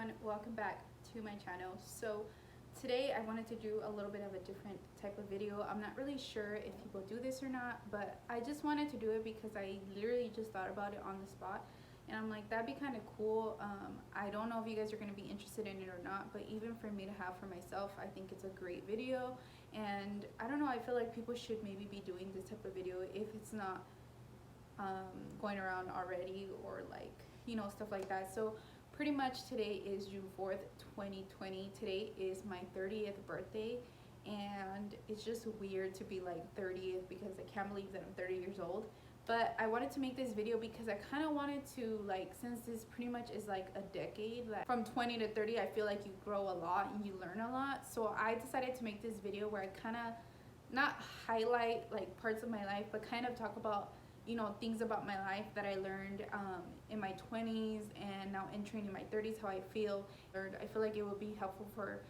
everyone, welcome back to my channel. So today I wanted to do a little bit of a different type of video. I'm not really sure if people do this or not, but I just wanted to do it because I literally just thought about it on the spot and I'm like, that'd be kind of cool. I don't know if you guys are going to be interested in it or not, but even for me to have for myself, I think it's a great video. And I don't know, I feel like people should maybe be doing this type of video if it's not going around already, or like, you know, stuff like that. So pretty much today is June 4th, 2020. Today is my 30th birthday, and it's just weird to be like 30th because I can't believe that I'm 30 years old. But I wanted to make this video because I kind of wanted to, like, since this pretty much is like a decade, like from 20 to 30, I feel like you grow a lot and you learn a lot. So I decided to make this video where I kind of not highlight like parts of my life, but kind of talk about, you know, things about my life that I learned in my 20s and now entering in my 30s, how I feel. I feel like it would be helpful for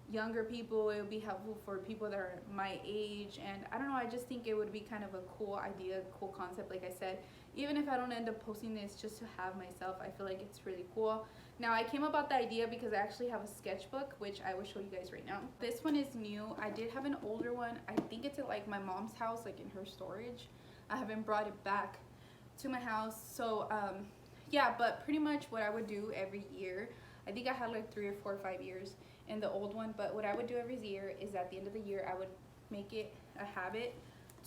younger people, it would be helpful for people that are my age, and I don't know, I just think it would be kind of a cool idea, cool concept. Like I said, even if I don't end up posting this just to have myself, I feel like it's really cool. Now, I came about the idea because I actually have a sketchbook, which I will show you guys right now. This one is new. I did have an older one. I think it's at like my mom's house, like in her storage. I haven't brought it back to my house. So yeah, but pretty much what I would do every year, I think I had like 3 or 4 or 5 years in the old one, but what I would do every year is at the end of the year, I would make it a habit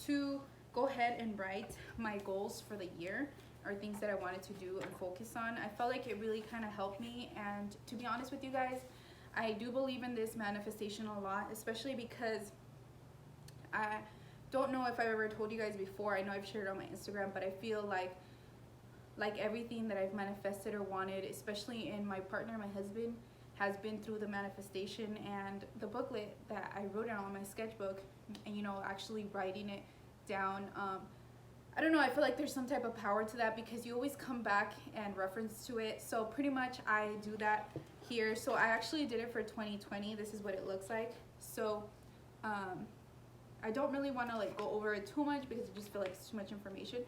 to go ahead and write my goals for the year, or things that I wanted to do and focus on. I felt like it really kind of helped me, and to be honest with you guys, I do believe in this manifestation a lot, especially because I don't know if I've ever told you guys before. I know I've shared it on my Instagram, but I feel like everything that I've manifested or wanted, especially in my partner, my husband, has been through the manifestation and the booklet that I wrote it on my sketchbook, and, you know, actually writing it down. I don't know, I feel like there's some type of power to that because you always come back and reference to it. So pretty much I do that here. So I actually did it for 2020. This is what it looks like. So I don't really want to like go over it too much because I just feel like it's too much information.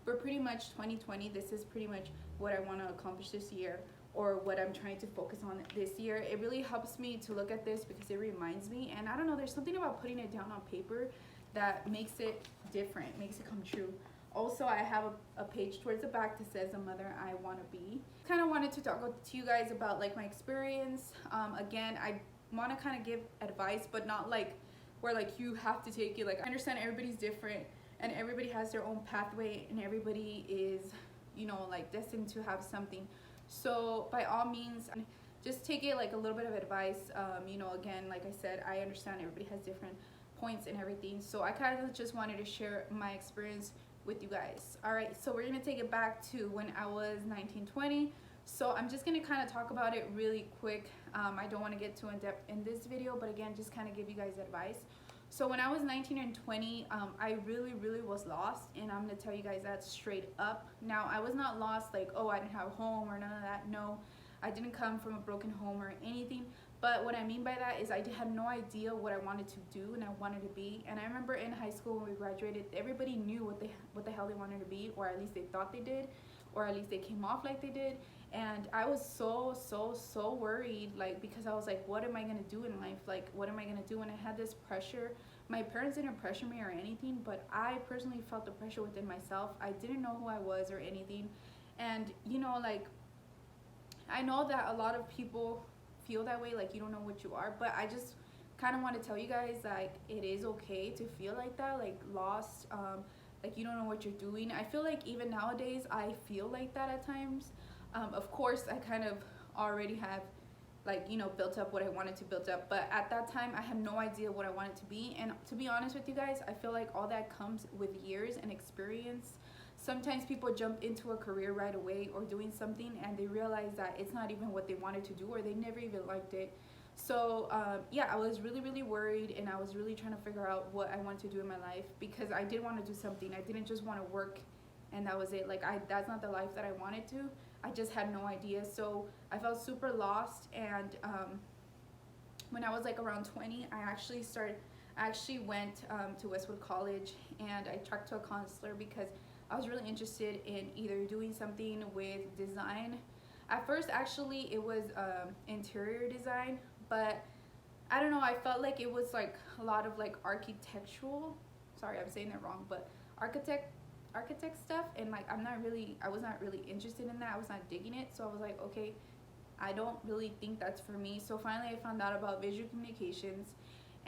But pretty much 2020, this is pretty much what I want to accomplish this year, or what I'm trying to focus on this year. It really helps me to look at this because it reminds me, and I don't know, there's something about putting it down on paper that makes it different, makes it come true. Also, I have a page towards the back that says the mother I want to be. Kind of wanted to talk to you guys about like my experience. Again, I want to kind of give advice, but not like where like you have to take it. Like, I understand everybody's different and everybody has their own pathway and everybody is, you know, like destined to have something. So by all means, just take it like a little bit of advice. You know, again, like I said, I understand everybody has different points and everything. So I kind of just wanted to share my experience with you guys. All right, so we're gonna take it back to when I was 19, 20. So I'm just gonna kind of talk about it really quick. I don't want to get too in depth in this video, but again, just kind of give you guys advice. So when I was 19 and 20, I really was lost, and I'm gonna tell you guys that straight up. Now, I was not lost like, oh, I didn't have a home or none of that. No, I didn't come from a broken home or anything. But what I mean by that is I had no idea what I wanted to do and I wanted to be. And I remember in high school when we graduated, everybody knew what the hell they wanted to be, or at least they thought they did, or at least they came off like they did. And I was so worried, like, because I was like, what am I gonna do in life? Like, what am I gonna do? And I had this pressure. My parents didn't pressure me or anything, but I personally felt the pressure within myself. I didn't know who I was or anything. And, you know, like, I know that a lot of people feel that way, like you don't know what you are, but I just kind of want to tell you guys, like, it is okay to feel like that, like lost, like you don't know what you're doing. I feel like even nowadays I feel like that at times. Of course, I kind of already have, like, you know, built up what I wanted to build up, but at that time I had no idea what I wanted to be. And to be honest with you guys, I feel like all that comes with years and experience. Sometimes people jump into a career right away or doing something and they realize that it's not even what they wanted to do, or they never even liked it. So yeah, I was really worried, and I was really trying to figure out what I wanted to do in my life, because I did want to do something. I didn't just want to work and that was it. Like, that's not the life that I wanted to. I just had no idea. So I felt super lost. And when I was like around 20, I actually went to Westwood College, and I talked to a counselor because I was really interested in either doing something with design At first, actually, it was interior design, but I don't know, I felt like it was like a lot of like architectural, sorry I'm saying that wrong, but architect stuff, and like I was not really interested in that. I was not digging it. So I was like, okay, I don't really think that's for me. So finally I found out about visual communications,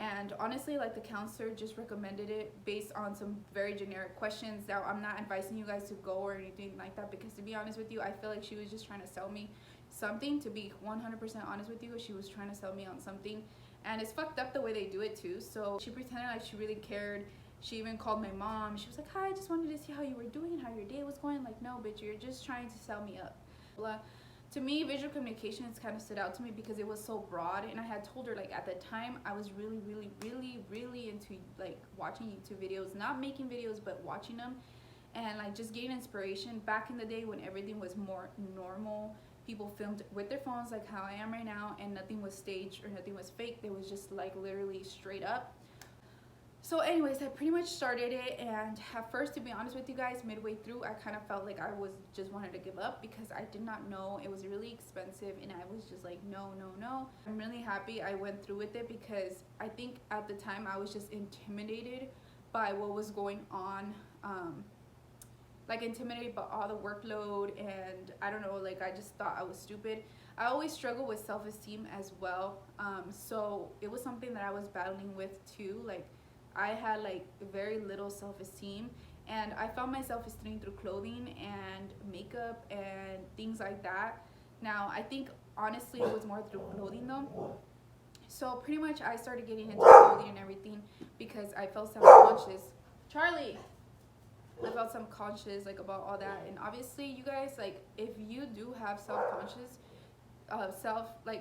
and honestly, like, the counselor just recommended it based on some very generic questions. Now, I'm not advising you guys to go or anything like that, because to be honest with you, I feel like she was just trying to sell me something. To be 100% honest with you, she was trying to sell me on something, and it's fucked up the way they do it too. So she pretended like she really cared. She even called my mom. She was like, hi, I just wanted to see how you were doing, how your day was going. Like, no, bitch, you're just trying to sell me up. Blah. To me, visual communications kind of stood out to me because it was so broad, and I had told her, like, at the time I was really into like watching YouTube videos, not making videos but watching them, and like just getting inspiration. Back in the day when everything was more normal, people filmed with their phones like how I am right now, and nothing was staged or nothing was fake. There was just like literally straight up. So anyways, I pretty much started it, and at first, to be honest with you guys, midway through I kind of felt like I was just wanted to give up, because I did not know it was really expensive, and I was just like, no. I'm really happy I went through with it, because I think at the time I was just intimidated by what was going on, like intimidated by all the workload, and I don't know, like I just thought I was stupid. I always struggle with self-esteem as well, so it was something that I was battling with too. Like, I had like very little self-esteem, and I found my self-esteem through clothing and makeup and things like that. Now, I think honestly it was more through clothing though. So pretty much I started getting into clothing and everything because I felt self-conscious. Charlie, I felt self-conscious like about all that, and obviously you guys, like, if you do have self-conscious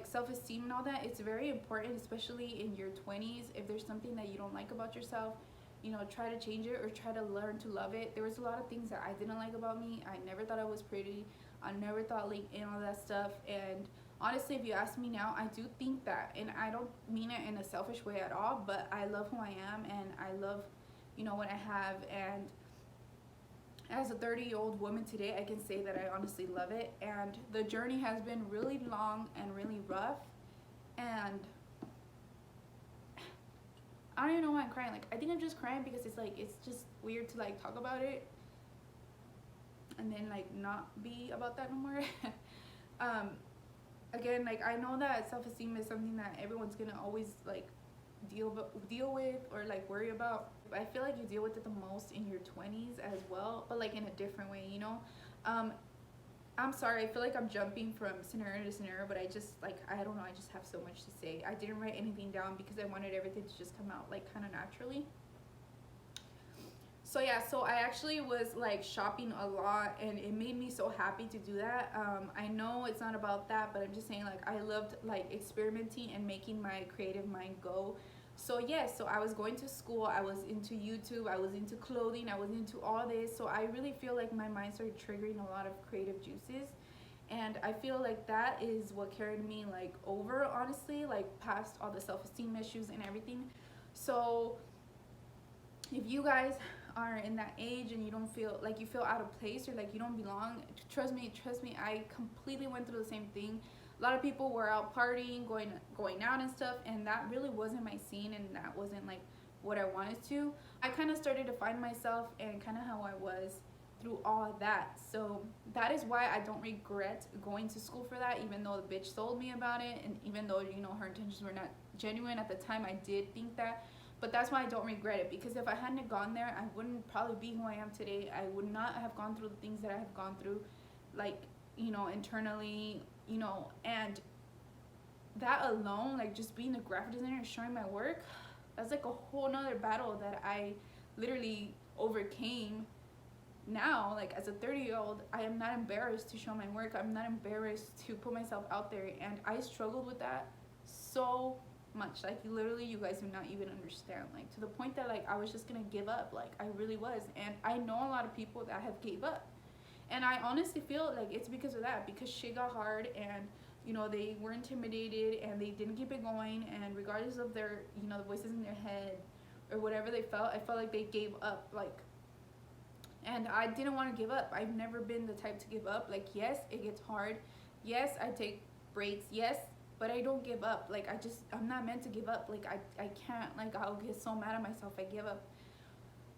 self-esteem and all that, it's very important, especially in your 20s. If there's something that you don't like about yourself, you know, try to change it or try to learn to love it. There was a lot of things that I didn't like about me. I never thought I was pretty. I never thought, like, and all that stuff. And honestly, if you ask me now, I do think that, and I don't mean it in a selfish way at all, but I love who I am, and I love, you know, what I have. And as a 30-year-old woman today, I can say that I honestly love it, and the journey has been really long and really rough, and I don't even know why I'm crying. Like, I think I'm just crying because it's like, it's just weird to like talk about it and then like not be about that no more. Again, like, I know that self-esteem is something that everyone's gonna always like deal with or like worry about. I feel like you deal with it the most in your 20s as well, but like in a different way, you know. I'm sorry, I feel like I'm jumping from scenario to scenario, but I just, like, I don't know, I just have so much to say. I didn't write anything down because I wanted everything to just come out like kind of naturally. So yeah, so I actually was like shopping a lot, and it made me so happy to do that. I know it's not about that, but I'm just saying, like, I loved like experimenting and making my creative mind go. So yes, so I was going to school, I was into YouTube, I was into clothing, I was into all this. So I really feel like my mind started triggering a lot of creative juices, and I feel like that is what carried me like over, honestly, like past all the self-esteem issues and everything. So if you guys are in that age and you don't feel like, you feel out of place or like you don't belong, trust me, I completely went through the same thing. A lot of people were out partying, going out and stuff, and that really wasn't my scene, and that wasn't like what I wanted to. I kind of started to find myself and kind of how I was through all of that. So that is why I don't regret going to school for that, even though the bitch told me about it, and even though, you know, her intentions were not genuine at the time. I did think that, but that's why I don't regret it, because if I hadn't gone there, I wouldn't probably be who I am today. I would not have gone through the things that I have gone through, like, you know, internally, you know. And that alone, like just being a graphic designer and showing my work, that's like a whole nother battle that I literally overcame. Now, like, as a 30-year-old, I am not embarrassed to show my work. I'm not embarrassed to put myself out there, and I struggled with that so much. Like, literally, you guys do not even understand, like, to the point that like I was just gonna give up. Like, I really was. And I know a lot of people that have gave up, and I honestly feel like it's because of that, because shit got hard, and, you know, they were intimidated and they didn't keep it going, and regardless of their, you know, the voices in their head or whatever they felt, I felt like they gave up. Like, and I didn't want to give up. I've never been the type to give up. Like, yes, it gets hard. Yes, I take breaks. Yes, but I don't give up. Like I'm not meant to give up. Like I can't. Like I'll get so mad at myself if I give up.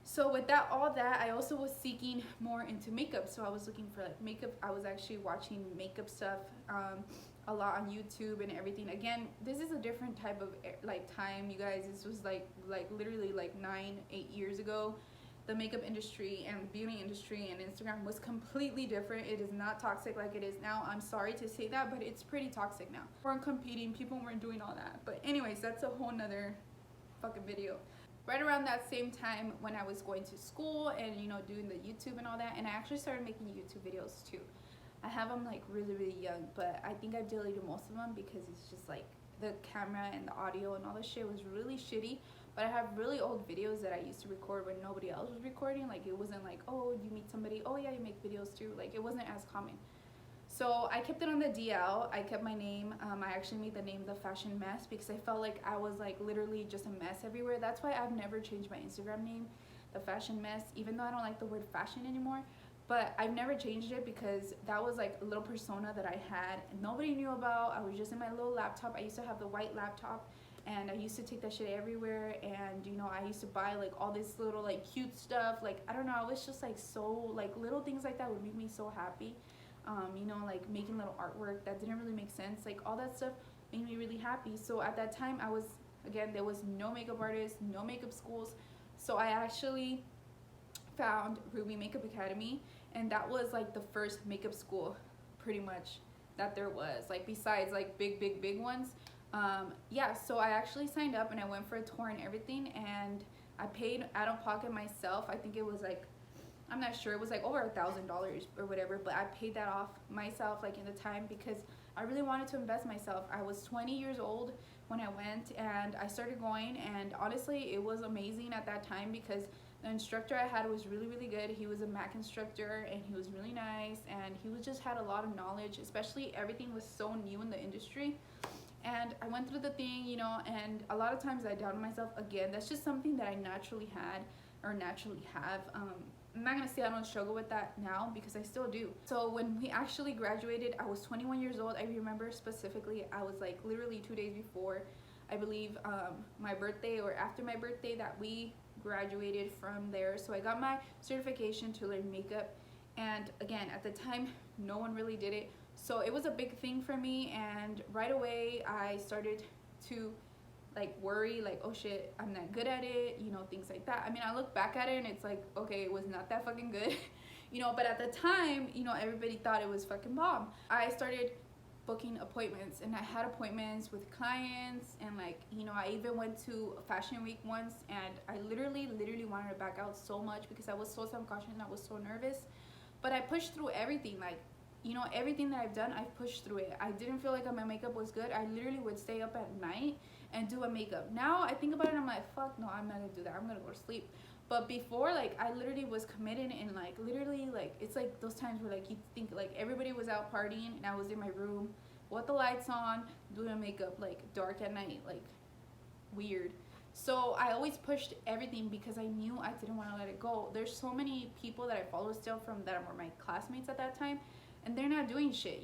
So with that, all that, I also was seeking more into makeup. So I was looking for like makeup. I was actually watching makeup stuff a lot on YouTube and everything. Again, this is a different type of like time, you guys. This was like literally like 8 years ago. The makeup industry and beauty industry and Instagram was completely different. It is not toxic like it is now. I'm sorry to say that, but it's pretty toxic now. We weren't competing. People weren't doing all that. But anyways, that's a whole nother fucking video. Right around that same time when I was going to school and doing the YouTube and all that, and I actually started making YouTube videos too. I have them like really young, but I think I've deleted most of them because it's just like the camera and the audio and all this shit was really shitty. But I have really old videos that I used to record when nobody else was recording. Like it wasn't like, oh, you meet somebody, oh yeah, you make videos too. Like it wasn't as common. So I kept it on the DL. I kept my name. I actually made the name The Fashion Mess because I felt like I was like literally just a mess everywhere. That's why I've never changed my Instagram name, The Fashion Mess, even though I don't like the word fashion anymore. But I've never changed it because that was like a little persona that I had and nobody knew about. I was just in my little laptop. I used to have the white laptop and I used to take that shit everywhere. And I used to buy like all this little like cute stuff. Like, I don't know, I was just like so like little things like that would make me so happy. Like making little artwork that didn't really make sense. Like all that stuff made me really happy. So at that time there was no makeup artists, no makeup schools. So I actually found Ruby Makeup Academy, and that was like the first makeup school pretty much that there was, like besides like big ones. So I actually signed up and I went for a tour and everything, and I paid out of pocket myself. I think it was like, I'm not sure, it was like over $1,000 or whatever, but I paid that off myself like in the time because I really wanted to invest myself. I was 20 years old when I went and I started going, and honestly it was amazing at that time because the instructor I had was really good. He was a Mac instructor and he was really nice, and he was just had a lot of knowledge, especially everything was so new in the industry. And I went through the thing, and a lot of times I doubted myself again. That's just something that I naturally had or naturally have. I'm not gonna say I don't struggle with that now because I still do. So when we actually graduated, I was 21 years old. I remember specifically, I was like literally 2 days before, I believe, my birthday or after my birthday that we graduated from there. So I got my certification to learn makeup. And again, at the time, no one really did it. So it was a big thing for me. And right away, I started to like worry, like, oh shit, I'm not good at it, things like that. I mean, I look back at it and it's like, okay, it was not that fucking good, but at the time, everybody thought it was fucking bomb. I started booking appointments, and I had appointments with clients, and like, I even went to Fashion Week once, and I literally wanted to back out so much because I was so self-conscious and I was so nervous. But I pushed through everything. Like, everything that I've done, I've pushed through it. I didn't feel like my makeup was good. I literally would stay up at night and do a makeup. Now I think about it and I'm like, fuck no, I'm not gonna do that. I'm gonna go to sleep. But before, like, I literally was committed, and like literally, like, it's like those times where like you think like everybody was out partying and I was in my room with the lights on doing makeup, like dark at night, like weird. So I always pushed everything because I knew I didn't want to let it go. There's so many people that I follow still from that were my classmates at that time, and they're not doing shit.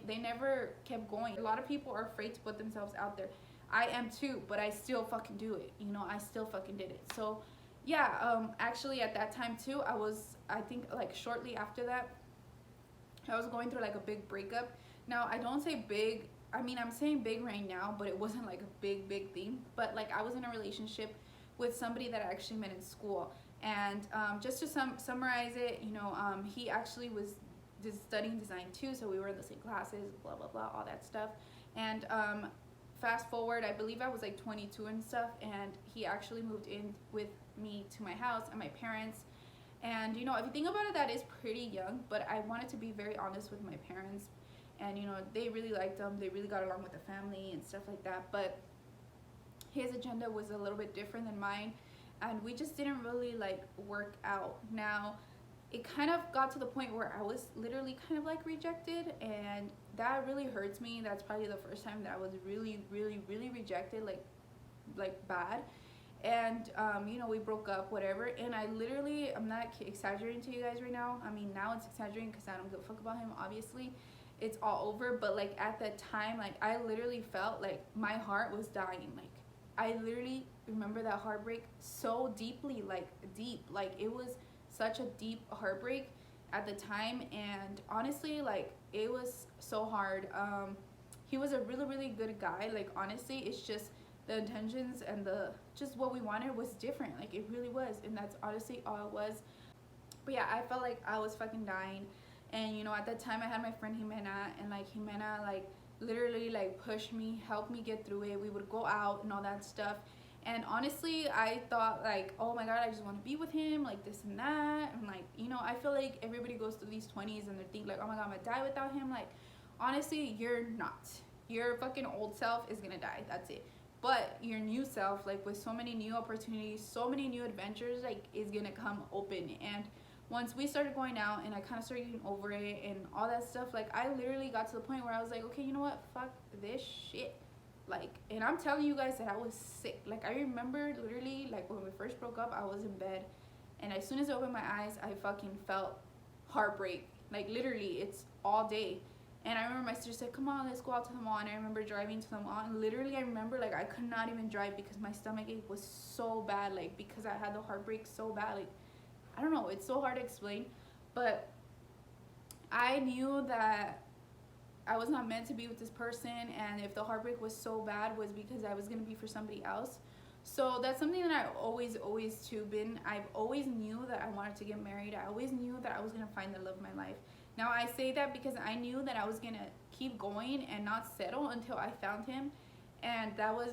They never kept going. A lot of people are afraid to put themselves out there. I am too, but I still fucking do it. I still fucking did it. So yeah, actually at that time too, I think like shortly after that, I was going through like a big breakup. Now I don't say big, I mean, I'm saying big right now, but it wasn't like a big thing. But like, I was in a relationship with somebody that I actually met in school. And just to summarize it, he actually was studying design too, so we were in the same classes, blah blah blah, all that stuff. And fast forward, I believe I was like 22 and stuff, and he actually moved in with me to my house and my parents. And if you think about it, that is pretty young, but I wanted to be very honest with my parents. And they really liked him, they really got along with the family and stuff like that. But his agenda was a little bit different than mine, and we just didn't really like work out. Now it kind of got to the point where I was literally kind of like rejected, and that really hurts me. That's probably the first time that I was really rejected, like bad. And we broke up, whatever. And I literally, I'm not exaggerating to you guys right now. I mean, now it's exaggerating because I don't give a fuck about him, obviously. it's all over. But like at that time, like I literally felt like my heart was dying. Like I literally remember that heartbreak so deeply, like deep, like it was such a deep heartbreak at the time. And honestly, like it was so hard. He was a really really good guy. Like honestly, it's just the intentions and the just what we wanted was different. Like it really was, and that's honestly all it was. But yeah, I felt like I was fucking dying. And you know, at that time I had my friend Jimena, and like Jimena like literally like pushed me, helped me get through it. We would go out and all that stuff. And honestly, I thought like, oh my god, I just want to be with him, like this and that. And like, you know, I feel like everybody goes through these 20s and they think like, oh my god, I'm gonna die without him. Like honestly, you're not. Your fucking old self is gonna die, that's it. But your new self, like with so many new opportunities, so many new adventures, like is gonna come open. And once we started going out and I kind of started getting over it and all that stuff, like I literally got to the point where I was like, okay, you know what, fuck this shit. Like, and I'm telling you guys that I was sick. Like I remember literally like when we first broke up, I was in bed, and as soon as I opened my eyes, I fucking felt heartbreak. Like literally, it's all day. And I remember my sister said, come on, let's go out to the mall. And I remember driving to the mall, and literally I remember like I could not even drive because my stomach ache was so bad, like because I had the heartbreak so bad. Like I don't know, it's so hard to explain. But I knew that I was not meant to be with this person, and if the heartbreak was so bad was because I was gonna be for somebody else. So that's something that I always too been. I've always knew that I wanted to get married. I always knew that I was gonna find the love of my life. Now I say that because I knew that I was gonna keep going and not settle until I found him, and that was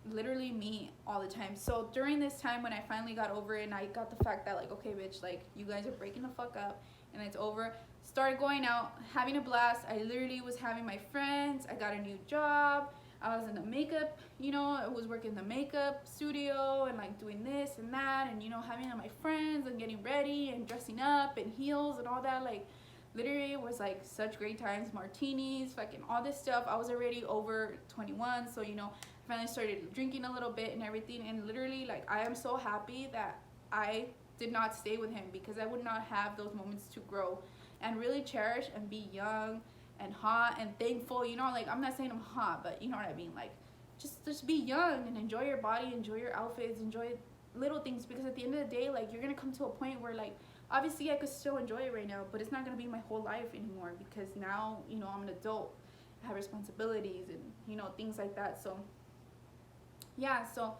literally me all the time. So during this time when I finally got over it and I got the fact that like, okay bitch, like you guys are breaking the fuck up and it's over, started going out, having a blast. I literally was having my friends, I got a new job, I was in the makeup, you know, I was working in the makeup studio and like doing this and that, and you know, having my friends and getting ready and dressing up and heels and all that. Like literally it was like such great times, martinis, fucking all this stuff. I was already over 21, so you know, I finally started drinking a little bit and everything. And literally like I am so happy that I did not stay with him, because I would not have those moments to grow and really cherish and be young and hot and thankful. You know, like I'm not saying I'm hot, but you know what I mean. Like just be young and enjoy your body, enjoy your outfits, enjoy little things, because at the end of the day, like you're gonna come to a point where like obviously I could still enjoy it right now, but it's not gonna be my whole life anymore, because now, you know, I'm an adult, I have responsibilities and, you know, things like that. So yeah, so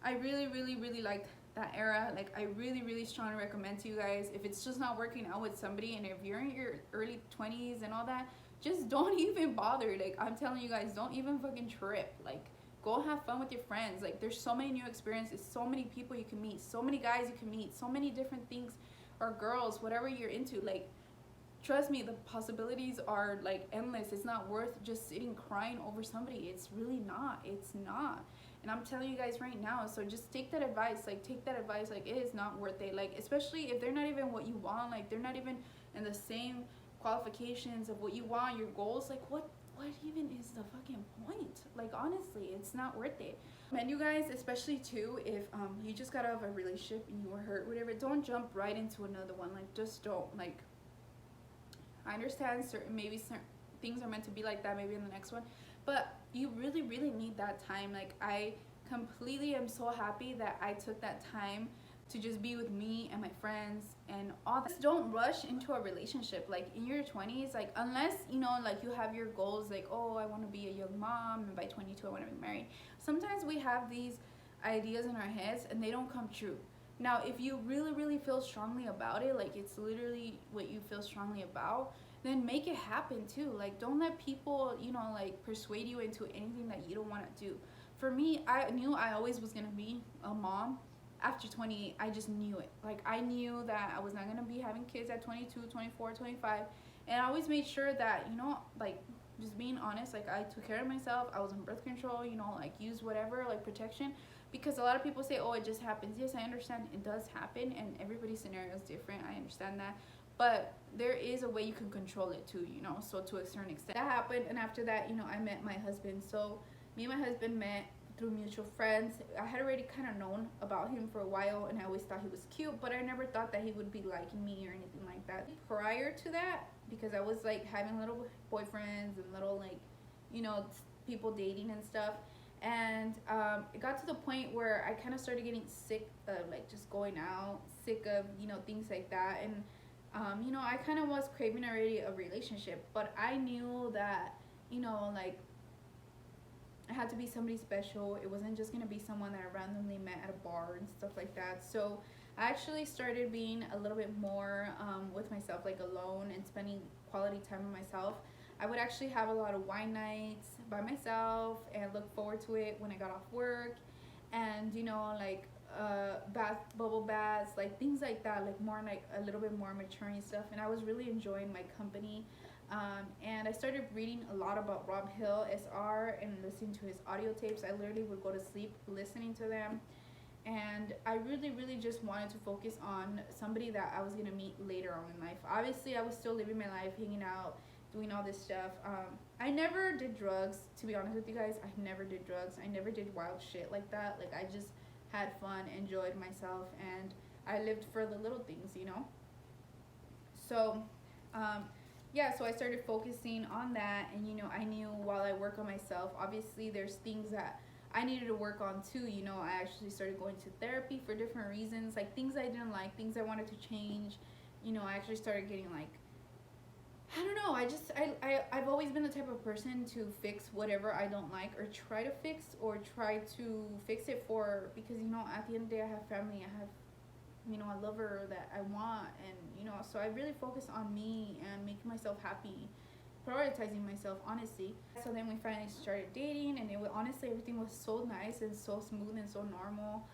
I really liked that era. Like I really strongly recommend to you guys, if it's just not working out with somebody, and if you're in your early 20s and all that, just don't even bother. Like I'm telling you guys, don't even fucking trip. Like go have fun with your friends. Like there's so many new experiences, so many people you can meet, so many guys you can meet, so many different things, or girls, whatever you're into. Like trust me, the possibilities are like endless. It's not worth just sitting crying over somebody. It's really not. It's not. And I'm telling you guys right now, so just take that advice. Like take that advice. Like it is not worth it. Like especially if they're not even what you want, like they're not even in the same qualifications of what you want, your goals. Like what even is the fucking point? Like honestly, it's not worth it. And you guys, especially too, if you just got out of a relationship and you were hurt, whatever, don't jump right into another one. Like just don't. Like I understand maybe certain things are meant to be like that, maybe in the next one, but you really need that time. Like I completely am so happy that I took that time to just be with me and my friends and all that. Just don't rush into a relationship like in your 20s, like unless, you know, like you have your goals, like, oh, I want to be a young mom and by 22 I want to be married. Sometimes we have these ideas in our heads and they don't come true. Now if you really feel strongly about it, like it's literally what you feel strongly about, then make it happen too. Like don't let people, you know, like persuade you into anything that you don't want to do. For me, I knew I always was gonna be a mom after 28. I just knew it. Like I knew that I was not gonna be having kids at 22, 24, 25, and I always made sure that, you know, like just being honest, like I took care of myself. I was on birth control, you know, like use whatever like protection, because a lot of people say, oh, it just happens. Yes, I understand it does happen, and everybody's scenario is different. I understand that, but there is a way you can control it too, you know. So to a certain extent that happened, and after that, you know, I met my husband. So me and my husband met through mutual friends. I had already kind of known about him for a while, and I always thought he was cute, but I never thought that he would be liking me or anything like that. Prior to that, because I was like having little boyfriends and little like, you know, people dating and stuff, and it got to the point where I kind of started getting sick of like just going out, sick of, you know, things like that, and you know, I kind of was craving already a relationship, but I knew that, you know, like it had to be somebody special. It wasn't just gonna be someone that I randomly met at a bar and stuff like that. So I actually started being a little bit more with myself, like alone, and spending quality time with myself. I would actually have a lot of wine nights by myself and look forward to it when I got off work, and you know, like bubble baths, like things like that, like more like a little bit more maturing stuff. And I was really enjoying my company. And I started reading a lot about Rob Hill SR and listening to his audio tapes. I literally would go to sleep listening to them. And I really, really just wanted to focus on somebody that I was going to meet later on in life. Obviously, I was still living my life, hanging out, doing all this stuff. I never did drugs, to be honest with you guys. I never did drugs. I never did wild shit like that. Like, I just had fun, enjoyed myself, and I lived for the little things, you know? So, yeah, so I started focusing on that, and you know, I knew while I work on myself, obviously there's things that I needed to work on too. You know, I actually started going to therapy for different reasons, like things I didn't like, things I wanted to change. You know, I actually started getting like, I don't know, I've always been the type of person to fix whatever I don't like, or try to fix, or try to fix it for, because you know, at the end of the day, I have family, I have, you know, a lover that I want, and you know, so I really focus on me and making myself happy, prioritizing myself, honestly. So then we finally started dating, and it was, honestly, everything was so nice and so smooth and so normal.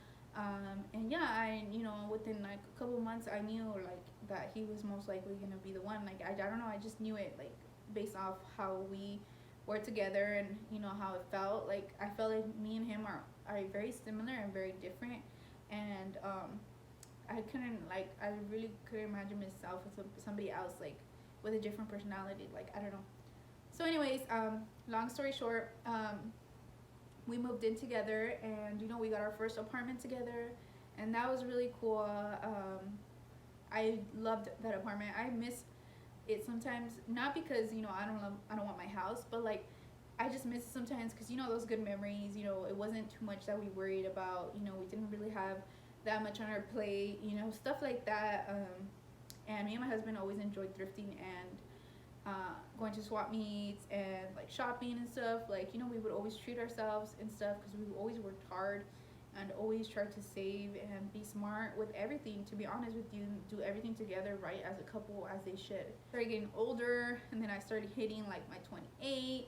And yeah, I, you know, within like a couple months, I knew like that he was most likely gonna be the one. Like I don't know, I just knew it, like based off how we were together, and you know how it felt. Like I felt like me and him are very similar and very different, and I couldn't, like, I really couldn't imagine myself with somebody else, like, with a different personality. Like, I don't know. So, anyways, long story short, we moved in together, and, you know, we got our first apartment together, and that was really cool. I loved that apartment. I miss it sometimes, not because, you know, I don't want my house, but, like, I just miss it sometimes because, you know, those good memories, you know, it wasn't too much that we worried about, you know, we didn't really have that much on our plate, you know, stuff like that. And me and my husband always enjoyed thrifting and going to swap meets and like shopping and stuff. Like, you know, we would always treat ourselves and stuff because we always worked hard and always tried to save and be smart with everything. To be honest with you, do everything together, right, as a couple, as they should. I started getting older, and then I started hitting like my 28.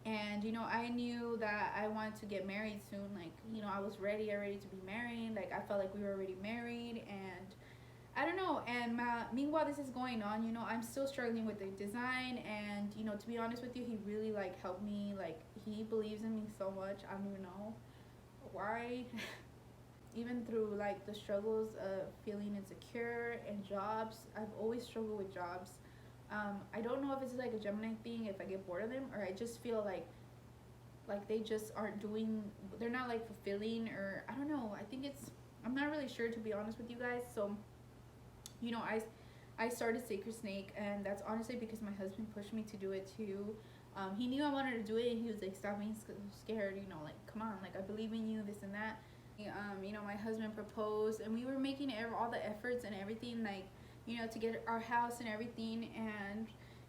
And you know, I knew that I wanted to get married soon. Like, you know, I was ready to be married. Like, I felt like we were already married, and I don't know. And meanwhile this is going on, you know, I'm still struggling with the design. And you know, to be honest with you, he really like helped me. Like, he believes in me so much. I don't even know why. Even through like the struggles of feeling insecure and jobs, I've always struggled with jobs. I don't know if it's like a Gemini thing, if I get bored of them, or I just feel like they just aren't doing, they're not like fulfilling, or I don't know. I think it's, I'm not really sure, to be honest with you guys. So, you know, I started Sacred Snake, and that's honestly because my husband pushed me to do it too. He knew I wanted to do it, and he was like, stop being scared, you know, like, come on, like, I believe in you, this and that. You know, my husband proposed, and we were making all the efforts and everything, like, you know, to get our house and everything. And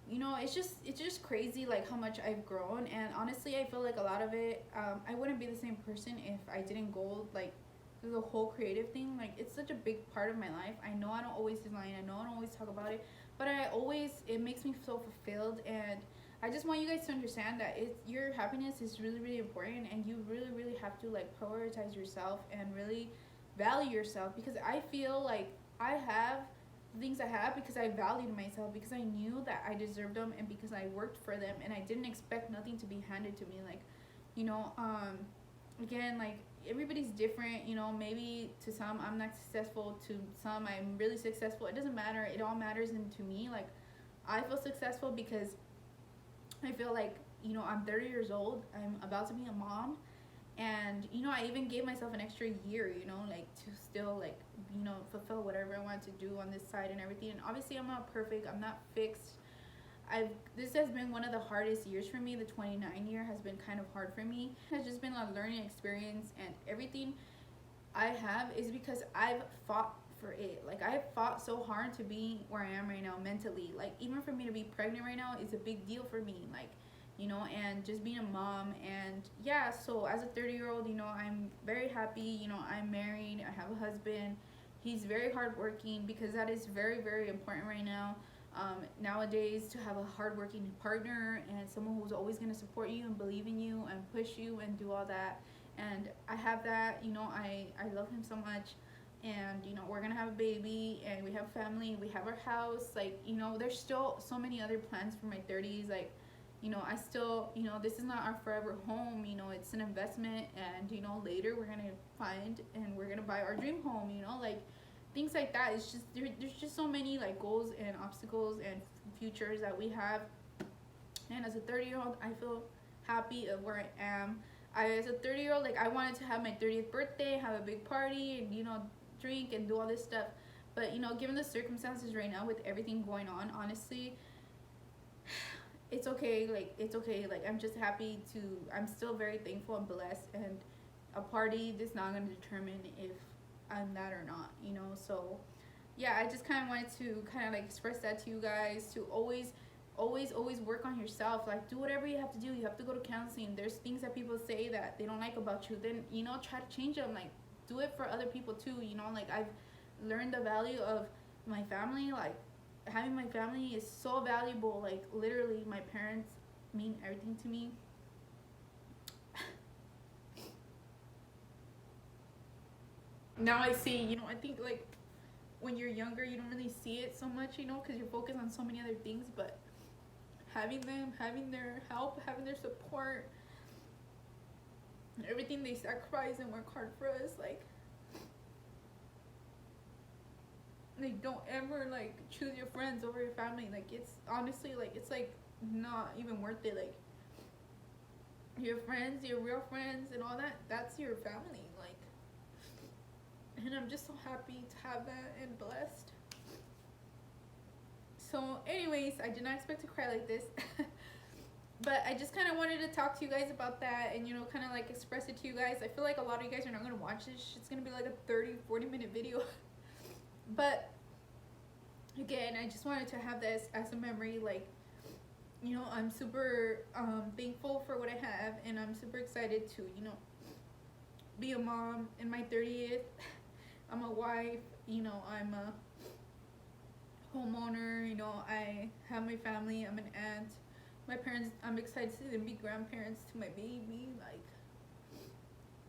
you know, it's just crazy, like, how much I've grown. And honestly, I feel like a lot of it, I wouldn't be the same person if I didn't go like through the whole creative thing. Like, it's such a big part of my life. I know I don't always design, I know I don't always talk about it, but it makes me so fulfilled. And I just want you guys to understand that your happiness is really, really important, and you really, really have to like prioritize yourself and really value yourself. Because I feel like I have the things I have because I valued myself, because I knew that I deserved them, and because I worked for them, and I didn't expect nothing to be handed to me. Like, you know, again, like, everybody's different, you know. Maybe to some I'm not successful, to some I'm really successful. It doesn't matter. It all matters. And to me, like, I feel successful because I feel like, you know, I'm 30 years old, I'm about to be a mom, And you know, I even gave myself an extra year, you know, like to still like, you know, fulfill whatever I wanted to do on this side and everything. And obviously I'm not perfect, I'm not fixed. I've This has been one of the hardest years for me. The 29 year has been kind of hard for me. It's just been a learning experience, and everything I have is because I've fought for it. Like I've fought so hard to be where I am right now mentally. Like even for me to be pregnant right now is a big deal for me. Like, you know, and just being a mom. And yeah, so as a 30-year-old, you know, I'm very happy. You know, I'm married, I have a husband. He's very hardworking, because that is very, very important right now. Nowadays, to have a hardworking partner and someone who's always going to support you and believe in you and push you and do all that. And I have that. You know, I love him so much. And you know, we're gonna have a baby, and we have family, we have our house. Like, you know, there's still so many other plans for my 30s. Like, you know, I still, you know, this is not our forever home. You know, it's an investment, and you know, later we're gonna find and we're gonna buy our dream home. You know, like things like that. It's just there's just so many like goals and obstacles and futures that we have. And as a 30-year-old, I feel happy of where I am. As a 30-year-old, like I wanted to have my 30th birthday, have a big party, and you know, drink and do all this stuff. But you know, given the circumstances right now with everything going on, honestly, it's okay. Like it's okay. Like I'm just happy to. I'm still very thankful and blessed. And a party is not gonna determine if I'm that or not. You know. So yeah, I just kind of wanted to kind of like express that to you guys, to always work on yourself. Like do whatever you have to do. You have to go to counseling. There's things that people say that they don't like about you, then you know, try to change them. Like do it for other people too. You know, like I've learned the value of my family. Like having my family is so valuable. Like literally my parents mean everything to me. Now I see, you know, I think like when you're younger you don't really see it so much, you know, because you're focused on so many other things. But having them, having their help, having their support, everything they sacrifice and work hard for us, like don't ever like choose your friends over your family. Like it's honestly like it's like not even worth it. Like your friends, your real friends and all that, that's your family. Like, and I'm just so happy to have that and blessed. So anyways, I did not expect to cry like this. But I just kind of wanted to talk to you guys about that, and you know, kind of like express it to you guys. I feel like a lot of you guys are not going to watch this. It's going to be like a 30-40 minute video. But again, I just wanted to have this as a memory. Like, you know, I'm super thankful for what I have, and I'm super excited to, you know, be a mom in my 30th. I'm a wife, you know, I'm a homeowner, you know, I have my family, I'm an aunt. My parents, I'm excited to see them be grandparents to my baby, like,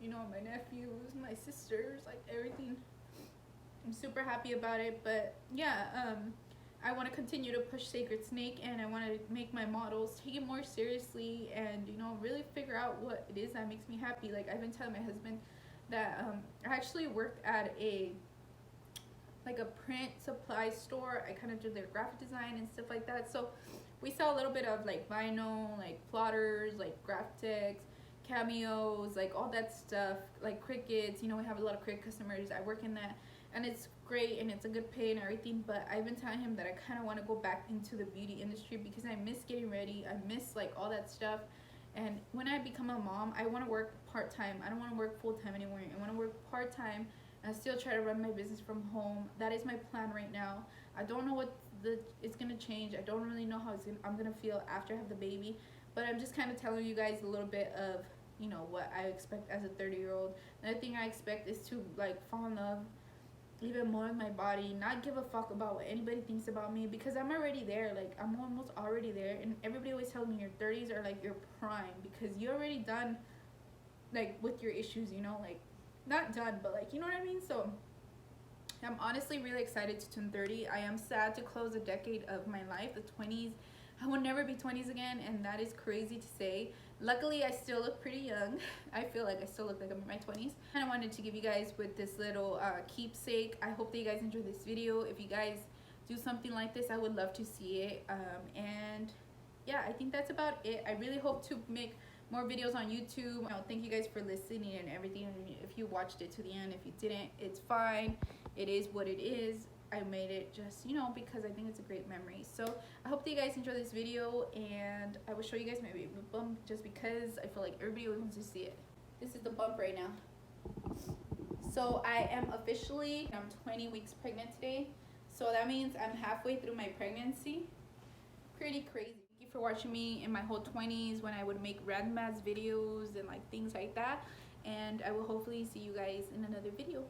you know, my nephews, my sisters, like everything. I'm super happy about it. But yeah, I want to continue to push Sacred Snake, and I want to make my models take it more seriously, and you know, really figure out what it is that makes me happy. Like I've been telling my husband that I actually worked at a print supply store. I kind of do their graphic design and stuff like that. So we sell a little bit of like vinyl, like plotters, like graphics, cameos, like all that stuff, like Cricuts. You know, we have a lot of Cricut customers. I work in that, and it's great and it's a good pay and everything. But I've been telling him that I kind of want to go back into the beauty industry because I miss getting ready. I miss like all that stuff. And when I become a mom, I want to work part-time. I don't want to work full-time anymore. I want to work part-time and still try to run my business from home. That is my plan right now. I don't know what it's gonna change. I don't really know how I'm gonna feel after I have the baby, but I'm just kind of telling you guys a little bit of, you know, what I expect as a 30-year-old. Another thing I expect is to like fall in love even more with my body, not give a fuck about what anybody thinks about me, because I'm already there. Like I'm almost already there. And everybody always tells me your 30s are like your prime, because you're already done like with your issues, you know, like not done, but like, you know what I mean? So I'm honestly really excited to turn 30. I am sad to close a decade of my life, the 20s. I will never be 20s again, and that is crazy to say. Luckily, I still look pretty young. I feel like I still look like I'm in my 20s. And I wanted to give you guys with this little keepsake. I hope that you guys enjoyed this video. If you guys do something like this, I would love to see it. And yeah, I think that's about it. I really hope to make more videos on YouTube. Thank you guys for listening and everything. If you watched it to the end, if you didn't, it's fine. It is what it is. I made it just, because I think it's a great memory. So I hope that you guys enjoy this video, and I will show you guys my baby bump just because I feel like everybody wants to see it. This is the bump right now. So I am I'm 20 weeks pregnant today. So that means I'm halfway through my pregnancy. Pretty crazy. Thank you for watching me in my whole 20s when I would make random ass videos and like things like that. And I will hopefully see you guys in another video.